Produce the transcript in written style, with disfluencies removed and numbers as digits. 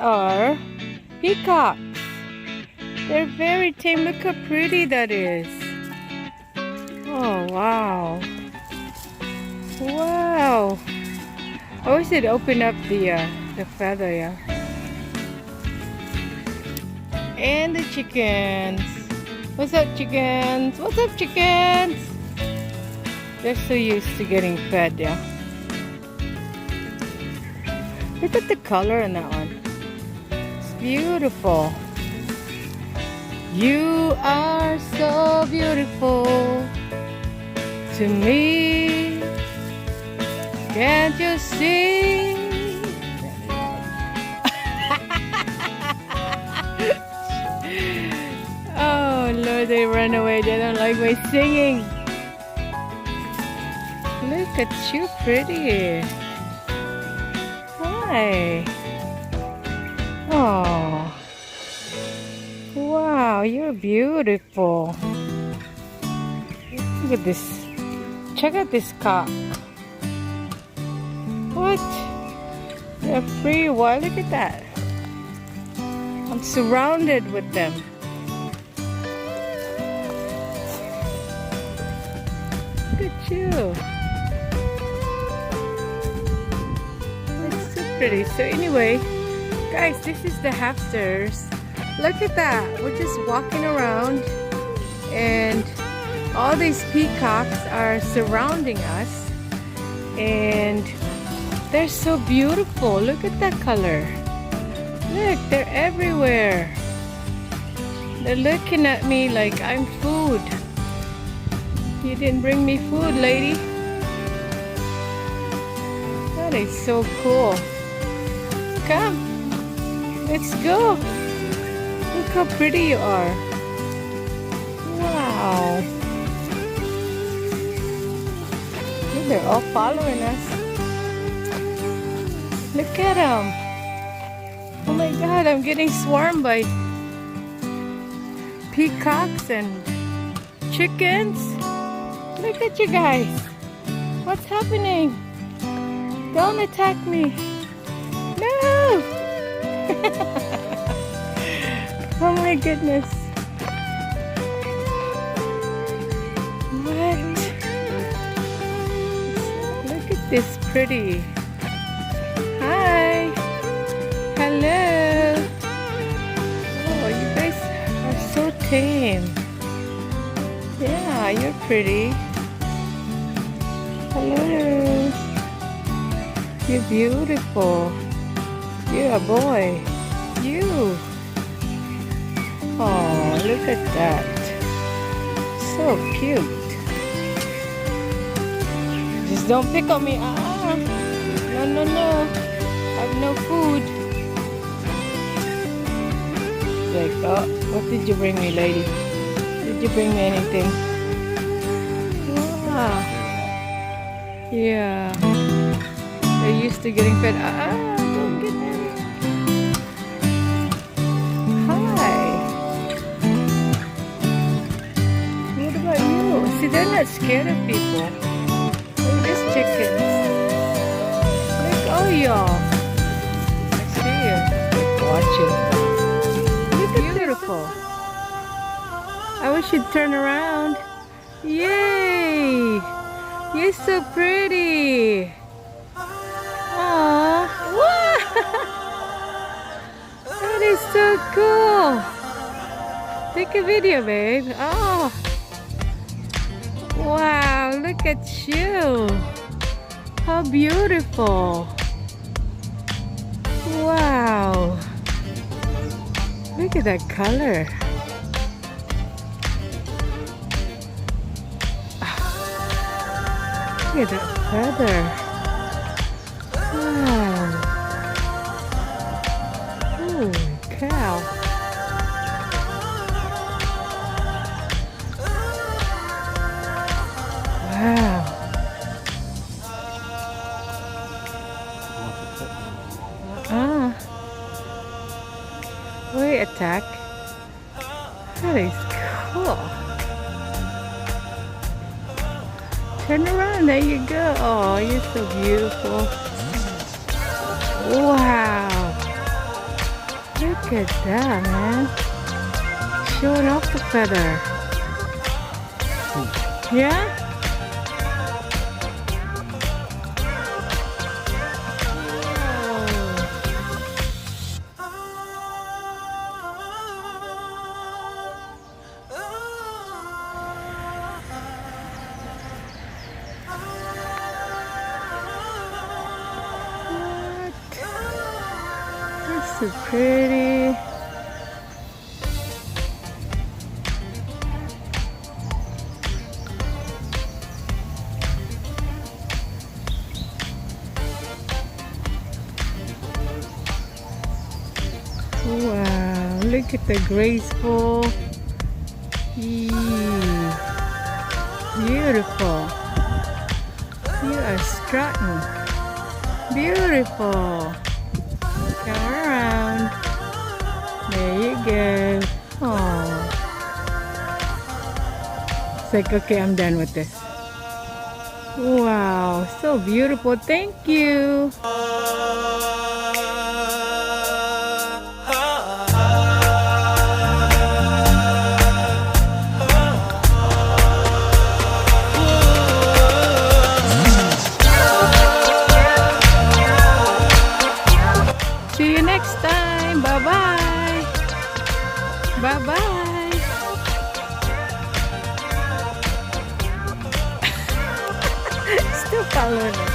are peacocks. They're very tame. Look how pretty that is. Oh, wow. Wow. I wish they'd open up the feather, yeah. And the chickens. What's up, chickens? What's up, chickens? They're so used to getting fed, yeah. Look at the color in that one. It's beautiful. You are so beautiful to me. Can't you see? Oh Lord, they run away. They don't like my singing. Look at you, pretty. Hi. Oh. Wow, you're beautiful. Look at this. Check out this cock. What? They're free. Why? Look at that. I'm surrounded with them. Look at you. It's so pretty. So anyway, guys, this is the Happsters. Look at that. We're just walking around and all these peacocks are surrounding us and they're so beautiful. Look at that color. Look, they're everywhere. They're looking at me like I'm food. You didn't bring me food, lady. That is so cool. Come, let's go. Look how pretty you are. Wow. Look, they're all following us. Look at them. Oh my God, I'm getting swarmed by peacocks and chickens. Look at you guys. What's happening? Don't attack me. No! Oh my goodness. What? Look at this pretty. Hi. Hello. Oh, you guys are so tame. Yeah, you're pretty. Hello. You're beautiful. You're a boy. You. Oh, look at that. So cute. Just don't pick on me. No, no, no. I have no food. Like, oh, what did you bring me, lady? Did you bring me anything? Wow. Yeah. They're used to getting fed. Don't get me. See, they're not scared of people. They're just chickens. Like, oh, y'all. I see you. Like, watching. You're beautiful. I wish you'd turn around. Yay! You're so pretty. Aww. That is so cool. Take a video, babe. Oh. Wow, look at you. How beautiful. Wow. Look at that color. Look at that feather. Wow. Holy cow. Wow. Wait, attack. That is cool. Turn around, there you go. Oh, you're so beautiful. Wow. Look at that, man. Showing off the feather. Yeah? So pretty. Wow, look at the graceful. Beautiful. You are strutting. Beautiful. Come around. There you go. Oh. It's like, okay, I'm done with this. Wow, so beautiful. Thank you. See you next time. Bye-bye. Bye-bye. Still following it.